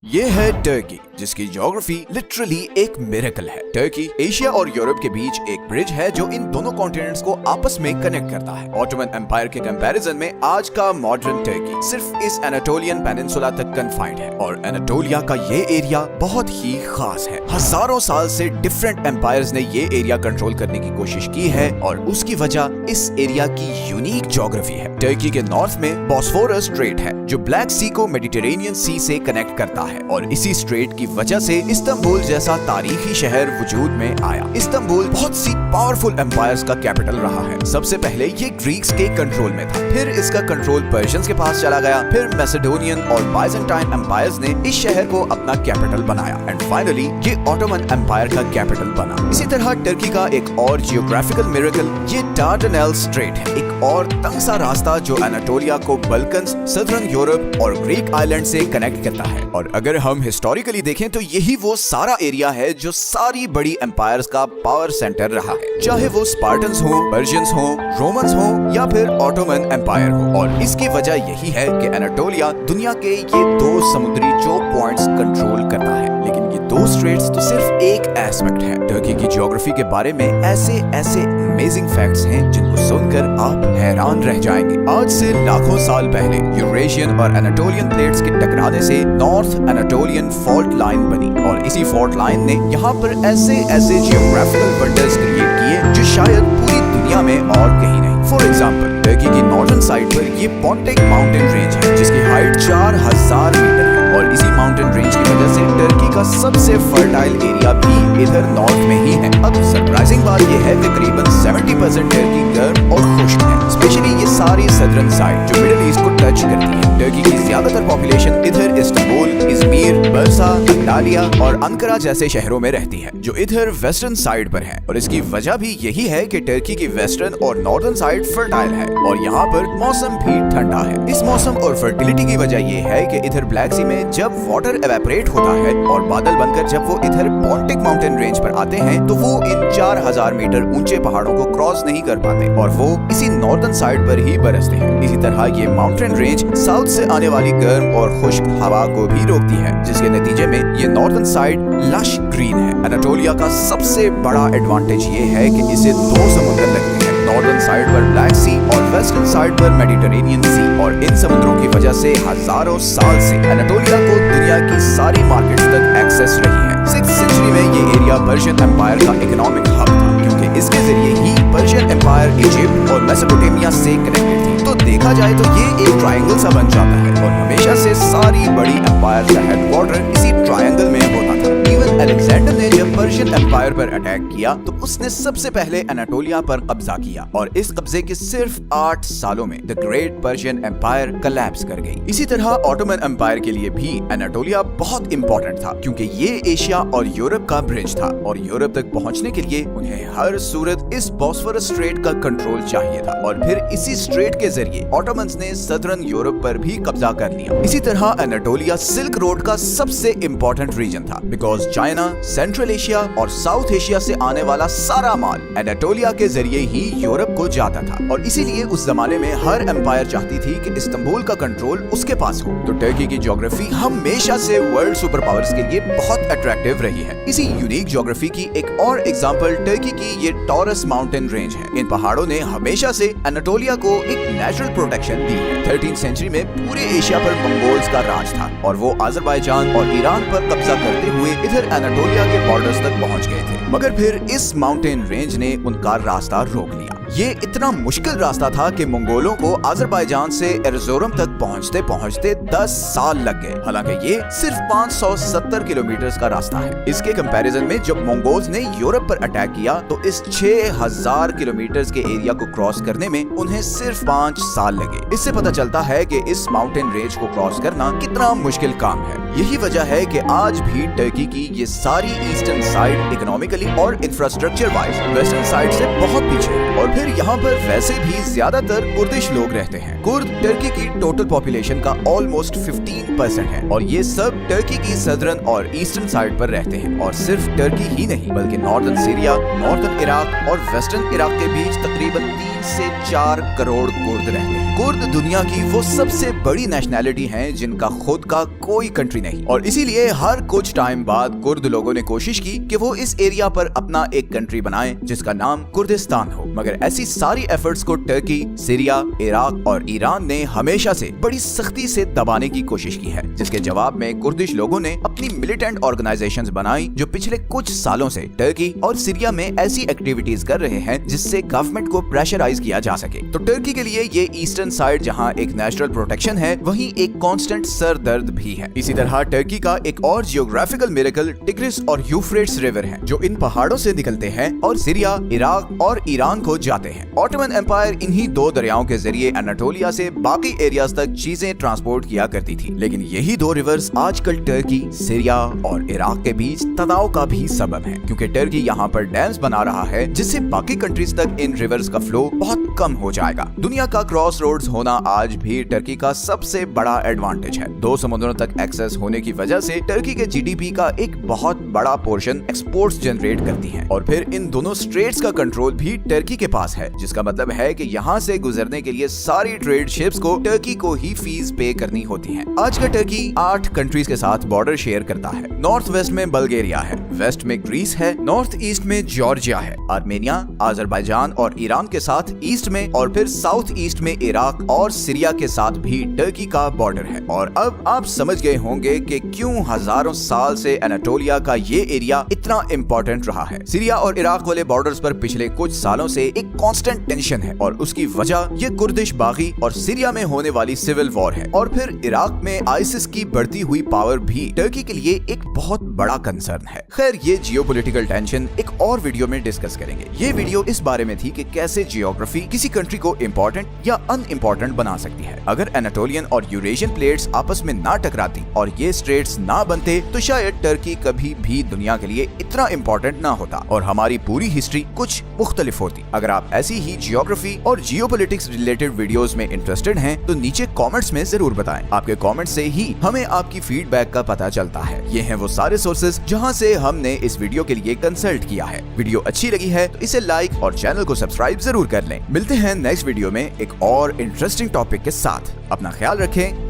ये है टर्की, जिसकी ज्योग्राफी लिटरली एक मिरेकल है। टर्की एशिया और यूरोप के बीच एक ब्रिज है जो इन दोनों कॉन्टिनेंट्स को आपस में कनेक्ट करता है। ऑटोमन एम्पायर के कंपैरिजन में आज का मॉडर्न टर्की सिर्फ इस एनाटोलियन पेनिनसुला तक कन्फाइंड है और एनाटोलिया का ये एरिया बहुत ही खास है। हजारों साल से डिफरेंट एम्पायर्स ने ये एरिया कंट्रोल करने की कोशिश की है और उसकी वजह इस एरिया की यूनिक ज्योग्राफी है। टर्की के नॉर्थ में बॉस्फोरस स्ट्रेट है जो ब्लैक सी को मेडिटेरेनियन सी से कनेक्ट करता है और इसी स्ट्रेट की वजह से इस्तांबुल जैसा तारीखी शहर वजूद में आया। इस्तांबुल बहुत सी पावरफुल एम्पायर्स का कैपिटल रहा है। सबसे पहले ये ग्रीक्स के कंट्रोल में था, फिर इसका कंट्रोल पर्शियंस के पास चला गया, फिर मैसेडोनियन और बाइजेंटाइन एम्पायर्स ने इस शहर को अपना कैपिटल बनाया एंड फाइनली ये ऑटोमन एम्पायर का कैपिटल बना। इसी तरह टर्की का एक और जियोग्राफिकल मिरेकल ये डार्डनेल स्ट्रेट है, एक और तंग सा रास्ता जो एनाटोलिया को बल्कन्स, सदर्न यूरोप और ग्रीक आइलैंड से कनेक्ट करता है। और अगर हम हिस्टोरिकली देखें तो यही वो सारा एरिया है जो सारी बड़ी एम्पायर्स का पावर सेंटर रहा है, चाहे वो स्पार्टन्स हो, पर्शियंस हो, रोमन्स हो या फिर ऑटोमन एम्पायर हो। और इसकी वजह यही है कि एनाटोलिया दुनिया के ये दो समुद्री चोक पॉइंट्स कंट्रोल करता है। लेकिन ये दो स्ट्रेट्स तो सिर्फ एक एस्पेक्ट है। टर्की की ज्योग्राफी के बारे में ऐसे अमेजिंग फैक्ट्स हैं जिनको सुनकर आप हैरान रह जाएंगे। आज से लाखों साल पहले यूरेशियन और एनाटोलियन प्लेट्स के टकराने से नॉर्थ एनाटोलियन फॉल्ट लाइन बनी और इसी फॉल्ट लाइन ने यहाँ पर ऐसे जियोग्राफिकल वंडर्स क्रिएट किए जो शायद पूरी दुनिया में और कहीं नहीं। फॉर एग्जाम्पल टर्की की नॉर्दर्न साइड पर ये पॉन्टेक माउंटेन रेंज है जिसकी हाइट 4000 मीटर है और इसी माउंटेन रेंज की वजह से टर्की का सबसे फर्टाइल एरिया भी इधर नॉर्थ में ही है। अब सरप्राइजिंग बात यह है कि करीबन 70% टर्की गर्म और खुश्क है, स्पेशली ये सारी सदर्न साइड जो मिडिल ईस्ट को टच करती है। टर्की की ज्यादातर पॉपुलेशन इधर इस्तांबुल, इजमीर, बर्सा, अंटालिया और अंकारा जैसे शहरों में रहती है जो इधर वेस्टर्न साइड पर है। और इसकी वजह भी यही है कि टर्की की वेस्टर्न और नॉर्दर्न साइड फर्टाइल है और यहाँ पर मौसम भी ठंडा है। इस मौसम और फर्टिलिटी की वजह ये है कि इधर ब्लैक सी में जब वाटर एवेपोरेट होता है और बादल बनकर जब वो इधर पॉन्टेक माउंटेन रेंज पर आते हैं तो वो इन 4000 मीटर ऊंचे पहाड़ों को क्रॉस नहीं कर पाते और वो इसी नॉर्दर्न साइड पर ही बरसते हैं। इसी तरह ये माउंटेन रेंज साउथ से आने वाली गर्म और खुश्क हवा को भी रोकती है, जिसके नतीजे में ये नॉर्दर्न साइड लश ग्रीन है। एनाटोलिया का सबसे बड़ा एडवांटेज ये है कि इसे दो समुद्र लगते हैं, नॉर्दर्न साइड पर ब्लैक सी और वेस्टर्न साइड पर मेडिटेरेनियन सी। और इन समुद्रों की वजह से हजारों साल से एनाटोलिया को दुनिया की सारी मार्केट्स तक एक्सेस रही है। 6th सेंचुरी में ये एरिया पर्शियन एम्पायर का इकोनॉमिक हब था क्योंकि इसके जरिए ही पर्शियन एम्पायर इजिप्ट और मेसोपोटामिया से कनेक्टेड थी। तो देखा जाए तो ये एक ट्रायंगल सा बन जाता है और हमेशा से सारी बड़ी एम्पायर का हेडक्वार्टर इसी ट्रायंगल में होता था। इवन अलेक्जेंडर ने जब पर्शियन एम्पायर पर अटैक किया तो उसने सबसे पहले एनाटोलिया पर कब्जा किया और इस कब्जे के सिर्फ 8 सालों में the great Persian empire collapse कर गई। इसी तरह ऑटोमन एम्पायर के लिए भी एनाटोलिया बहुत इंपॉर्टेंट था क्योंकि ये एशिया और यूरोप का ब्रिज था और यूरोप तक पहुंचने के लिए उन्हें हर सूरत इस बॉस्फोरस स्ट्रेट का कंट्रोल चाहिए था और फिर इसी स्ट्रेट के जरिए ऑटोमन्स ने सदर्न यूरोप पर भी कब्जा कर लिया। इसी तरह एनाटोलिया सिल्क रोड का सबसे इंपॉर्टेंट रीजन था बिकॉज चाइना, सेंट्रल एशिया और साउथ एशिया से आने वाला सारा माल एनाटोलिया के जरिए ही यूरोप को जाता था और इसीलिए उस जमाने में हर एम्पायर चाहती थी कि इस्तांबुल का कंट्रोल उसके पास हो। तो टर्की की ज्योग्राफी हमेशा से वर्ल्ड सुपर पावर्स के लिए बहुत अट्रैक्टिव रही है। इसी यूनिक ज्योग्राफी की एक और एग्जांपल टर्की की ये टॉरस माउंटेन रेंज है। इन पहाड़ों ने हमेशा से एनाटोलिया को एक नेचुरल प्रोटेक्शन दी है। 13th सेंचुरी में पूरे एशिया पर मंगोल्स का राज था और वो अजरबैजान और ईरान पर कब्जा करते हुए इधर एनाटोलिया के बॉर्डर्स तक पहुंच गए थे, मगर फिर इस माउंटेन रेंज ने उनका रास्ता रोक लिया। ये इतना मुश्किल रास्ता था कि मंगोलों को अजरबैजान से एरज़ोरम तक पहुंचते पहुंचते 10 साल लग गए। हालांकि ये सिर्फ 570 किलोमीटर का रास्ता है। इसके कंपैरिजन में जब मंगोल्स ने यूरोप पर अटैक किया तो इस 6000 किलोमीटर के एरिया को क्रॉस करने में उन्हें सिर्फ 5 साल लगे। इससे पता चलता है कि इस माउंटेन रेंज को क्रॉस करना कितना मुश्किल काम है। यही वजह है कि आज भी टर्की की ये सारी ईस्टर्न साइड इकोनॉमिकली और इंफ्रास्ट्रक्चर वाइज वेस्टर्न साइड से बहुत पीछे है और फिर यहाँ पर वैसे भी ज्यादातर कुर्दिश लोग रहते हैं। कुर्द टर्की की टोटल पॉपुलेशन का ऑलमोस्ट 15% है और ये सब टर्की की सदर्न और ईस्टर्न साइड पर रहते हैं और सिर्फ टर्की ही नहीं बल्कि नॉर्दर्न सीरिया, नॉर्दर्न इराक और वेस्टर्न इराक के बीच तकरीबन 3 से 4 करोड़ कुर्द रहते हैं। कुर्द दुनिया की वो सबसे बड़ी नेशनैलिटी हैं जिनका खुद का कोई कंट्री नहीं, और इसीलिए हर कुछ टाइम बाद कुर्द लोगों ने कोशिश की कि वो इस एरिया पर अपना एक कंट्री बनाएं जिसका नाम कुर्दिस्तान हो। मगर ऐसी सारी एफर्ट्स को टर्की, सीरिया, इराक और ईरान ने हमेशा से बड़ी सख्ती से दबाने की कोशिश की है, जिसके जवाब में कुर्दिश लोगों ने अपनी मिलिटेंट ऑर्गेनाइजेशंस बनाई जो पिछले कुछ सालों से टर्की और सीरिया में ऐसी एक्टिविटीज कर रहे हैं जिससे गवर्नमेंट को प्रेशराइज किया जा सके। तो टर्की के लिए ये ईस्टर्न साइड जहां एक नेचुरल प्रोटेक्शन है, वहीं एक कांस्टेंट सर दर्द भी है। इसी तरह टर्की का एक और जियोग्राफिकल मिरेकल टिग्रिस और यूफ्रेट्स रिवर है, जो इन पहाड़ों से निकलते हैं और सीरिया, इराक और ईरान को जाते हैं। ऑटोमन एम्पायर इन्हीं 2 दरियाओं के जरिए एनाटोलिया से बाकी एरियाज तक चीजें ट्रांसपोर्ट किया करती थी। लेकिन यही 2 रिवर्स आजकल टर्की, सीरिया और इराक के बीच तनाव का भी सबब है, क्योंकि टर्की यहाँ पर डैम्स बना रहा है जिससे बाकी कंट्रीज तक इन रिवर्स का फ्लो बहुत कम हो जाएगा। दुनिया का क्रॉस रोड्स होना आज भी टर्की का सबसे बड़ा एडवांटेज है। 2 समुद्रों तक एक्सेस होने की वजह से टर्की के जीडीपी का एक बहुत बड़ा पोर्शन एक्सपोर्ट्स जनरेट करती है, और फिर इन दोनों स्ट्रेट्स का कंट्रोल भी टर्की के पास है, जिसका मतलब है कि यहाँ से गुजरने के लिए सारी ट्रेड शिप्स को टर्की को ही फीस पे करनी होती है। आज का टर्की 8 कंट्रीज के साथ बॉर्डर शेयर करता है। नॉर्थ वेस्ट में बल्गेरिया है, वेस्ट में ग्रीस है, नॉर्थ ईस्ट में जॉर्जिया है, आर्मेनिया, अजरबैजान और ईरान के साथ ईस्ट में, और फिर साउथ ईस्ट में इराक और सीरिया के साथ भी टर्की का बॉर्डर है। और अब आप समझ गए होंगे कि क्यों हजारों साल से एनाटोलिया का ये एरिया इतना इम्पोर्टेंट रहा है। सीरिया और इराक वाले बॉर्डर्स पर पिछले कुछ सालों से एक कांस्टेंट टेंशन है, और उसकी वजह ये कुर्दिश बागी और सीरिया में होने वाली सिविल वॉर है, और फिर इराक में आईसिस की बढ़ती हुई पावर भी टर्की के लिए एक बहुत बड़ा कंसर्न है। खैर, ये जियोपॉलिटिकल टेंशन एक और वीडियो में डिस्कस करेंगे। ये वीडियो इस बारे में थी कि कैसे जियोग्राफी किसी कंट्री को इम्पोर्टेंट या अनइम्पोर्टेंट बना सकती है। अगर एनाटोलियन और यूरेशियन प्लेट्स आपस में ना टकराती और ये स्ट्रेट्स ना बनते तो शायद टर्की कभी भी दुनिया के लिए इतना इम्पोर्टेंट ना होता और हमारी पूरी हिस्ट्री कुछ मुख्तलिफ होती। अगर आप ऐसी ही जियोग्राफी और जियोपॉलिटिक्स रिलेटेड वीडियोस में इंटरेस्टेड हैं तो नीचे कमेंट्स में जरूर बताएं। आपके कमेंट से ही हमें आपकी फीडबैक का पता चलता है। ये हैं वो सारे सोर्सेज जहां से हमने इस वीडियो के लिए कंसल्ट किया है। वीडियो अच्छी लगी है तो इसे लाइक और चैनल को सब्सक्राइब जरूर कर लें। मिलते हैं नेक्स्ट वीडियो में एक और इंटरेस्टिंग टॉपिक के साथ। अपना ख्याल रखें।